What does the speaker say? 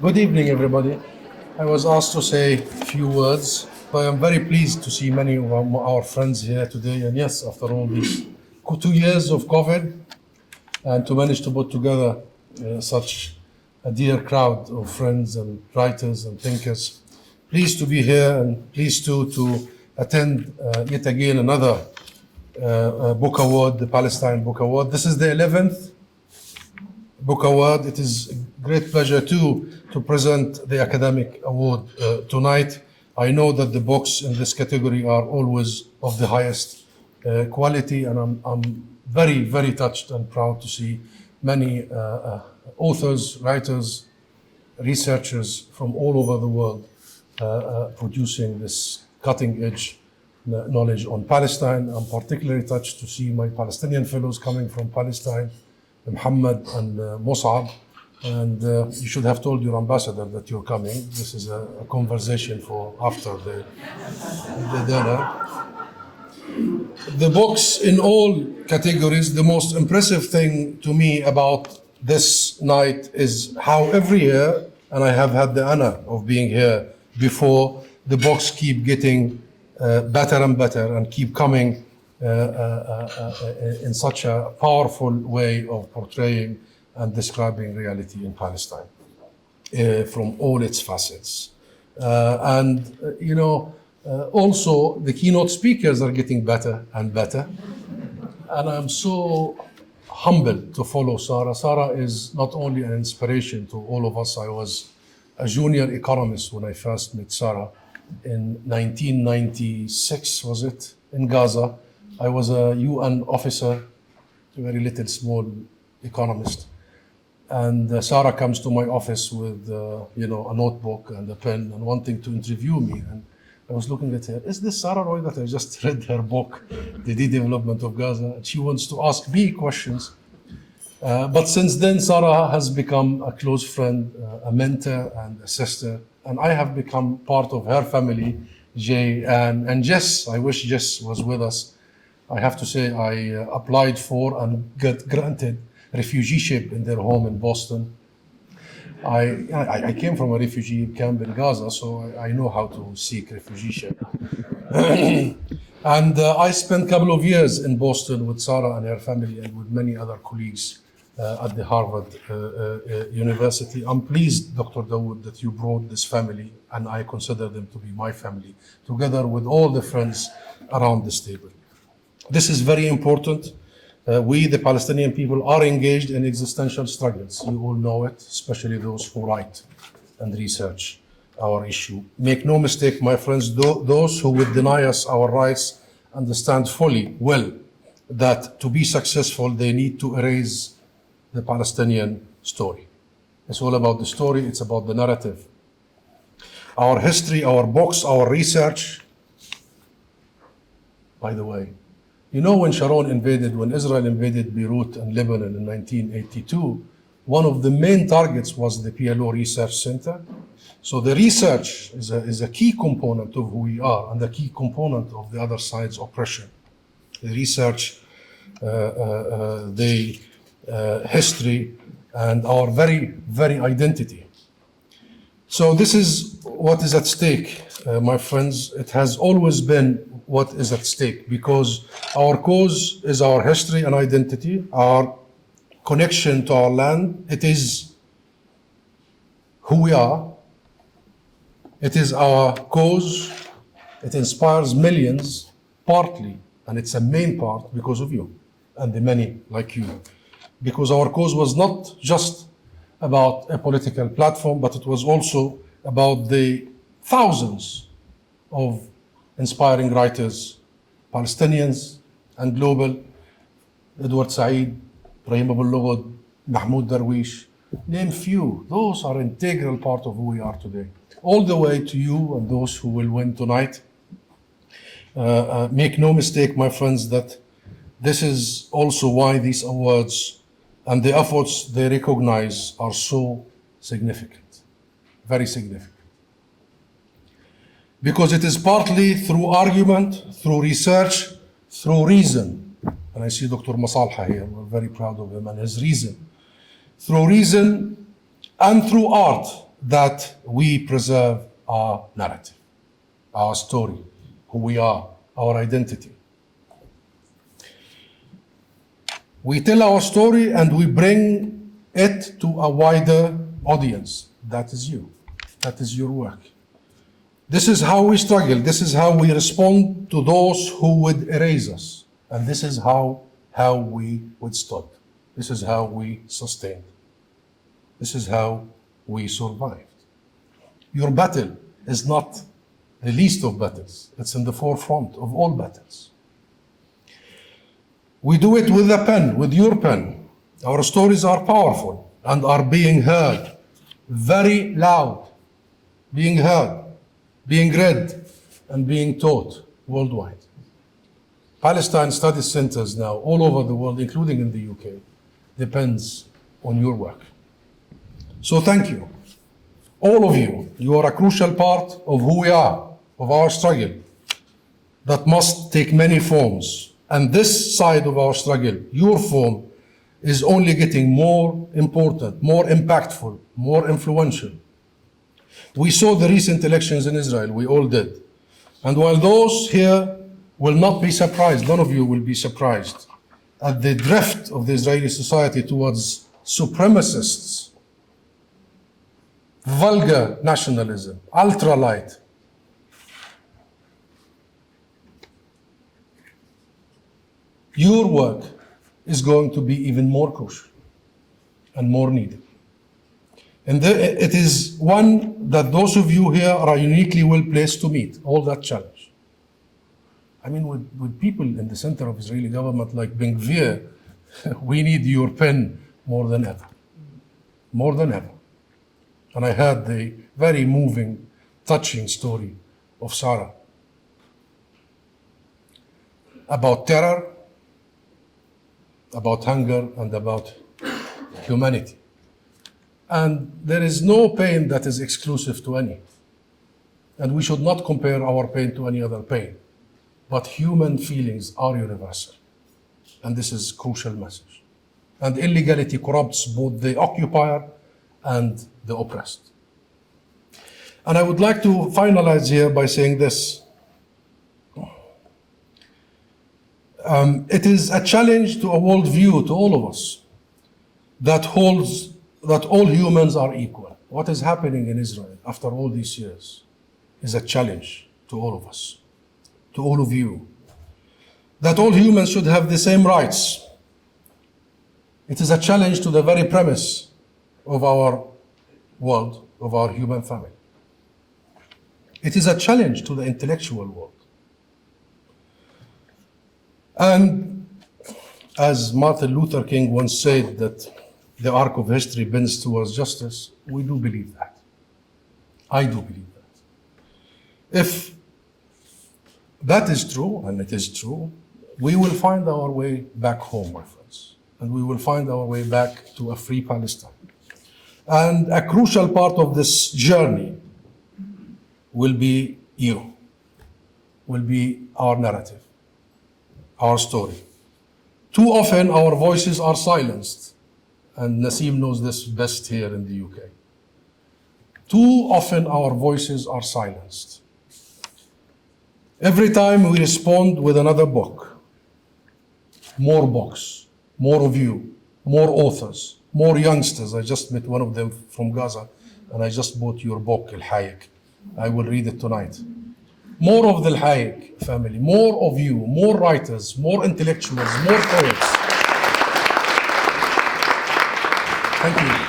Good evening, everybody. I was asked to say a few words, but I'm very pleased to see many of our friends here today. And yes, after all these 2 years of COVID, and to manage to put together such a dear crowd of friends and writers and thinkers. Pleased to be here and pleased to attend yet again another book award, the Palestine Book Award. This is the 11th Book Award. It is a great pleasure too to present the academic award tonight. I know that the books in this category are always of the highest quality, and I'm very, very touched and proud to see many authors, writers, researchers from all over the world producing this cutting-edge knowledge on Palestine. I'm particularly touched to see my Palestinian fellows coming from Palestine, Muhammad and Mus'ab. And you should have told your ambassador that you're coming. This is a conversation for after the dinner. The books in all categories. The most impressive thing to me about this night is how every year, and I have had the honor of being here before, the books keep getting better and better and keep coming in such a powerful way of portraying and describing reality in Palestine from all its facets. Also the keynote speakers are getting better and better. And I'm so humbled to follow Sarah. Sarah is not only an inspiration to all of us. I was a junior economist when I first met Sarah in 1996, was it, in Gaza. I was a UN officer, a very little small economist. And Sarah comes to my office with a notebook and a pen and wanting to interview me. And I was looking at her, is this Sarah Roy that I just read her book, The De-Development of Gaza? And she wants to ask me questions. But since then, Sarah has become a close friend, a mentor and a sister. And I have become part of her family, Jay and Jess. I wish Jess was with us. I have to say I applied for and got granted refugeeship in their home in Boston. I came from a refugee camp in Gaza, so I know how to seek refugeeship. And I spent a couple of years in Boston with Sarah and her family and with many other colleagues at the Harvard University. I'm pleased, Dr. Dawood, that you brought this family, and I consider them to be my family, together with all the friends around this table. This is very important. We, the Palestinian people, are engaged in existential struggles. You all know it, especially those who write and research our issue. Make no mistake, my friends, those who would deny us our rights understand fully well that to be successful, they need to erase the Palestinian story. It's all about the story, it's about the narrative. Our history, our books, our research. By the way, you know, when Israel invaded Beirut and Lebanon in 1982, one of the main targets was the PLO Research Center. So the research is a key component of who we are and a key component of the other side's oppression. The research, the history, and our very, very identity. So this is what is at stake, my friends. It has always been what is at stake, because our cause is our history and identity, our connection to our land. It is who we are. It is our cause. It inspires millions, partly, and it's a main part because of you and the many like you. Because our cause was not just about a political platform, but it was also about the thousands of inspiring writers, Palestinians and global, Edward Said, Ibrahim Abu Lughod, Mahmoud Darwish, name few. Those are integral part of who we are today. All the way to you and those who will win tonight. Make no mistake, my friends, that this is also why these awards and the efforts they recognize are so significant, very significant. Because it is partly through argument, through research, through reason. And I see Dr. Masalha here, we're very proud of him and his reason. Through reason and through art that we preserve our narrative, our story, who we are, our identity. We tell our story and we bring it to a wider audience. That is you. That is your work. This is how we struggle. This is how we respond to those who would erase us. And this is how we withstood. This is how we sustained. This is how we survived. Your battle is not the least of battles. It's in the forefront of all battles. We do it with a pen, with your pen. Our stories are powerful and are being heard very loud, being heard, being read, and being taught worldwide. Palestine study centers now all over the world, including in the UK, depends on your work. So thank you. All of you, you are a crucial part of who we are, of our struggle that must take many forms. And this side of our struggle, your form, is only getting more important, more impactful, more influential. We saw the recent elections in Israel, we all did. And while those here will not be surprised, none of you will be surprised at the drift of the Israeli society towards supremacists, vulgar nationalism, ultralight. Your work is going to be even more crucial and more needed. And it is one that those of you here are uniquely well placed to meet, all that challenge. I mean, with people in the center of Israeli government like Ben Gvir, we need your pen more than ever. More than ever. And I heard the very moving, touching story of Sarah about terror, about hunger, and about humanity. And there is no pain that is exclusive to any. And we should not compare our pain to any other pain. But human feelings are universal. And this is a crucial message. And illegality corrupts both the occupier and the oppressed. And I would like to finalize here by saying this. It is a challenge to a worldview, to all of us, that holds that all humans are equal. What is happening in Israel after all these years is a challenge to all of us, to all of you, that all humans should have the same rights. It is a challenge to the very premise of our world, of our human family. It is a challenge to the intellectual world. And as Martin Luther King once said that the arc of history bends towards justice, we do believe that. I do believe that. If that is true, and it is true, we will find our way back home, my friends. And we will find our way back to a free Palestine. And a crucial part of this journey will be you, will be our narrative, our story. Too often our voices are silenced, and Nasim knows this best here in the UK. Too often our voices are silenced. Every time we respond with another book, more books, more of you, more authors, more youngsters. I just met one of them from Gaza, and I just bought your book, Al Hayek. I will read it tonight. More of the Al Hayek family, more of you, more writers, more intellectuals, more poets. Thank you.